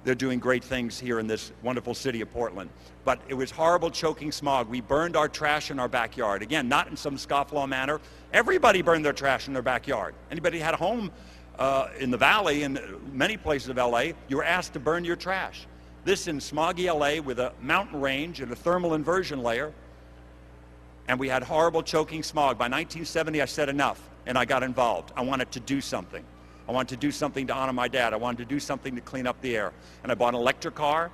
they're doing great things here in this wonderful city of Portland. But it was horrible, choking smog. We burned our trash in our backyard. Again, not in some scofflaw manner. Everybody burned their trash in their backyard. Anybody had a home in the valley and many places of LA, you were asked to burn your trash. This in smoggy LA with a mountain range and a thermal inversion layer. And we had horrible choking smog. By 1970, I said enough, and I got involved. I wanted to do something. I wanted to do something to honor my dad. I wanted to do something to clean up the air. And I bought an electric car.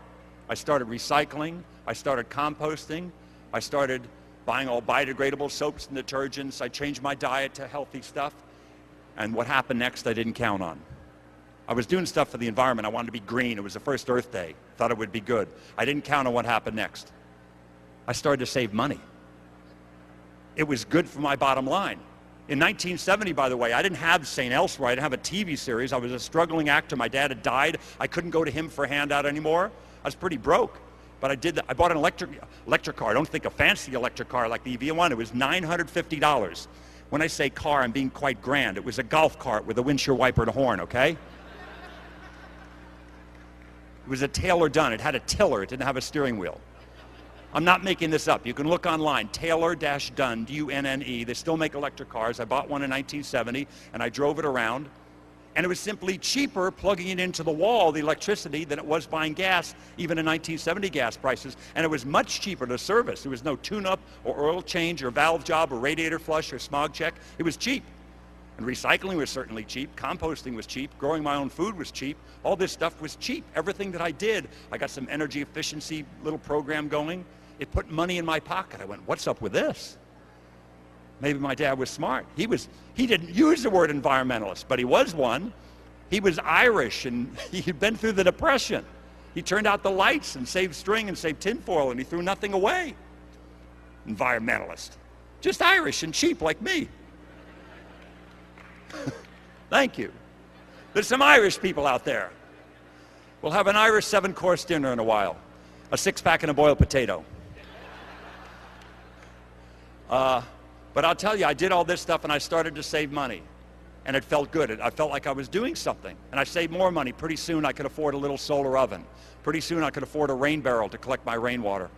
I started recycling. I started composting. I started buying all biodegradable soaps and detergents. I changed my diet to healthy stuff. And what happened next, I didn't count on. I was doing stuff for the environment. I wanted to be green. It was the first Earth Day. Thought it would be good. I didn't count on what happened next. I started to save money. It was good for my bottom line. In 1970, by the way, I didn't have St. Elsewhere. I didn't have a TV series. I was a struggling actor. My dad had died. I couldn't go to him for a handout anymore. I was pretty broke. But I did that. I bought an electric car. I don't think a fancy electric car like the EV1. It was $950. When I say car, I'm being quite grand. It was a golf cart with a windshield wiper and a horn, okay? It was a Taylor Dunn. It had a tiller. It didn't have a steering wheel. I'm not making this up. You can look online, Taylor-Dunn, D-U-N-N-E. They still make electric cars. I bought one in 1970, and I drove it around. And it was simply cheaper plugging it into the wall, the electricity, than it was buying gas, even in 1970 gas prices. And it was much cheaper to service. There was no tune-up or oil change or valve job or radiator flush or smog check. It was cheap. And recycling was certainly cheap. Composting was cheap. Growing my own food was cheap. All this stuff was cheap. Everything that I did, I got some energy efficiency little program going. It put money in my pocket. I went, what's up with this? Maybe my dad was smart. He didn't use the word environmentalist, but he was one. He was Irish, and he'd been through the Depression. He turned out the lights and saved string and saved tinfoil, and he threw nothing away. Environmentalist. Just Irish and cheap like me. Thank you. There's some Irish people out there. We'll have an Irish 7-course dinner in a while. A 6-pack and a boiled potato. But I'll tell you, I did all this stuff and I started to save money. And it felt good. I felt like I was doing something. And I saved more money. Pretty soon I could afford a little solar oven. Pretty soon I could afford a rain barrel to collect my rainwater,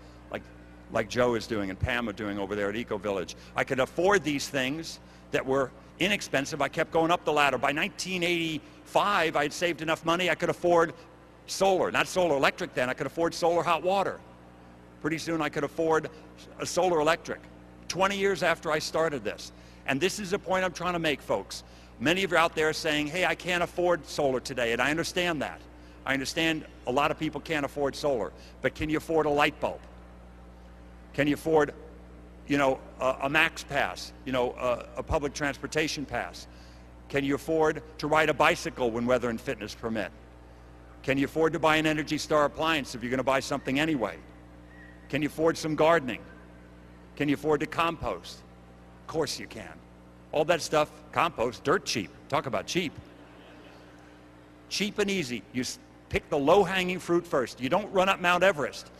like Joe is doing and Pam are doing over there at Eco Village. I could afford these things that were inexpensive. I kept going up the ladder. By 1985, I had saved enough money I could afford solar. Not solar electric then. I could afford solar hot water. Pretty soon I could afford a solar electric. 20 years after I started this. And this is the point I'm trying to make, folks. Many of you out there saying, hey, I can't afford solar today, and I understand that. I understand a lot of people can't afford solar, but can you afford a light bulb? Can you afford, a Max Pass, a public transportation pass? Can you afford to ride a bicycle when weather and fitness permit? Can you afford to buy an Energy Star appliance if you're going to buy something anyway? Can you afford some gardening? Can you afford to compost? Of course you can. All that stuff, compost, dirt cheap. Talk about cheap. Cheap and easy. You pick the low-hanging fruit first. You don't run up Mount Everest.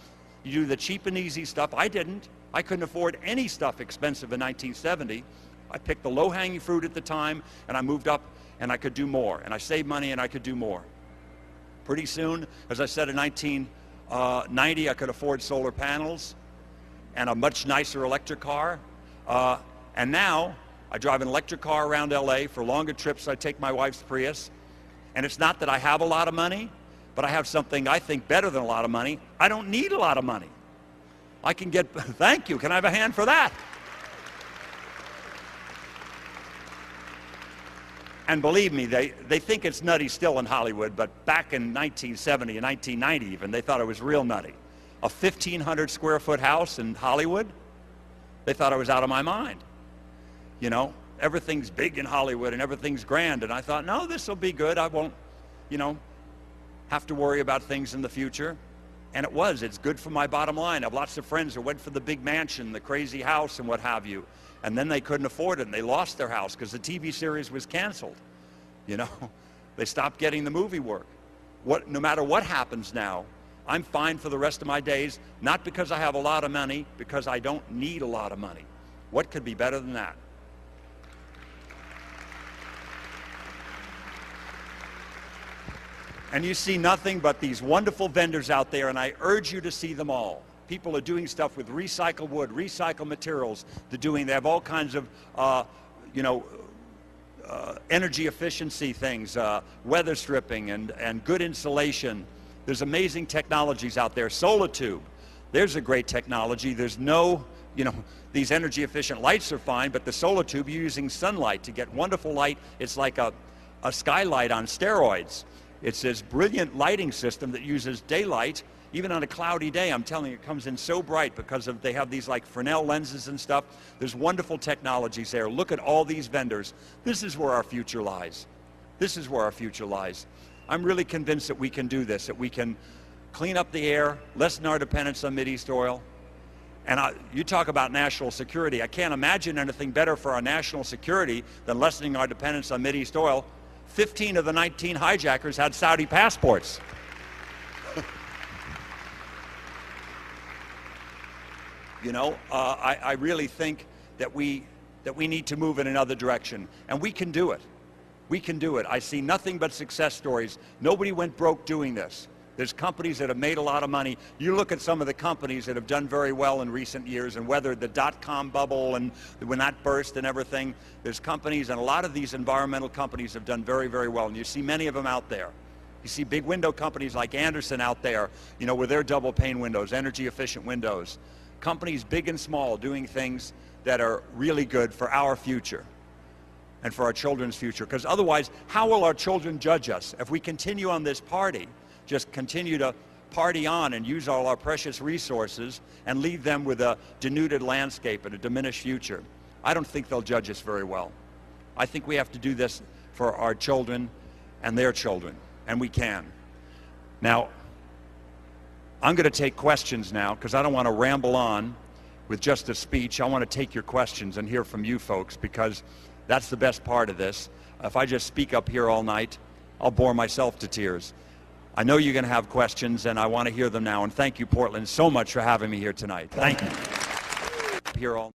You do the cheap and easy stuff. I didn't. I couldn't afford any stuff expensive in 1970. I picked the low-hanging fruit at the time, and I moved up, and I could do more. And I saved money, and I could do more. Pretty soon, as I said, in 1990, I could afford solar panels and a much nicer electric car. And now, I drive an electric car around LA. For longer trips, I take my wife's Prius. And it's not that I have a lot of money, but I have something I think better than a lot of money. I don't need a lot of money. I can get, thank you, can I have a hand for that? And believe me, they think it's nutty still in Hollywood, but back in 1970 and 1990 even, they thought it was real nutty. A 1,500 square foot house in Hollywood, they thought I was out of my mind. Everything's big in Hollywood and everything's grand. And I thought, no, this will be good. I won't, have to worry about things in the future. And it was. It's good for my bottom line. I have lots of friends who went for the big mansion, the crazy house, and what have you. And then they couldn't afford it, and they lost their house because the TV series was canceled. They stopped getting the movie work. No matter what happens now, I'm fine for the rest of my days, not because I have a lot of money, because I don't need a lot of money. What could be better than that? And you see nothing but these wonderful vendors out there, and I urge you to see them all. People are doing stuff with recycled wood, recycled materials. They have all kinds of, energy efficiency things, weather stripping and good insulation. There's amazing technologies out there. Solar tube, there's a great technology. There's no, these energy efficient lights are fine, but the solar tube, you're using sunlight to get wonderful light. It's like a skylight on steroids. It's this brilliant lighting system that uses daylight. Even on a cloudy day, I'm telling you, it comes in so bright because they have these like Fresnel lenses and stuff. There's wonderful technologies there. Look at all these vendors. This is where our future lies. This is where our future lies. I'm really convinced that we can do this, that we can clean up the air, lessen our dependence on Mideast oil. And you talk about national security. I can't imagine anything better for our national security than lessening our dependence on Mideast oil. 15 of the 19 hijackers had Saudi passports. I really think that we need to move in another direction, and we can do it. We can do it. I see nothing but success stories. Nobody went broke doing this. There's companies that have made a lot of money. You look at some of the companies that have done very well in recent years and weathered the dot-com bubble and when that burst and everything. There's companies, and a lot of these environmental companies have done very, very well, and you see many of them out there. You see big window companies like Anderson out there, with their double pane windows, energy efficient windows. Companies big and small doing things that are really good for our future and for our children's future. Because otherwise, how will our children judge us if we continue on this party, just continue to party on and use all our precious resources and leave them with a denuded landscape and a diminished future? I don't think they'll judge us very well. I think we have to do this for our children and their children, and we can. Now, I'm going to take questions now because I don't want to ramble on with just a speech. I want to take your questions and hear from you folks, because that's the best part of this. If I just speak up here all night, I'll bore myself to tears. I know you're going to have questions, and I want to hear them now. And thank you, Portland, so much for having me here tonight. Thank you. Here all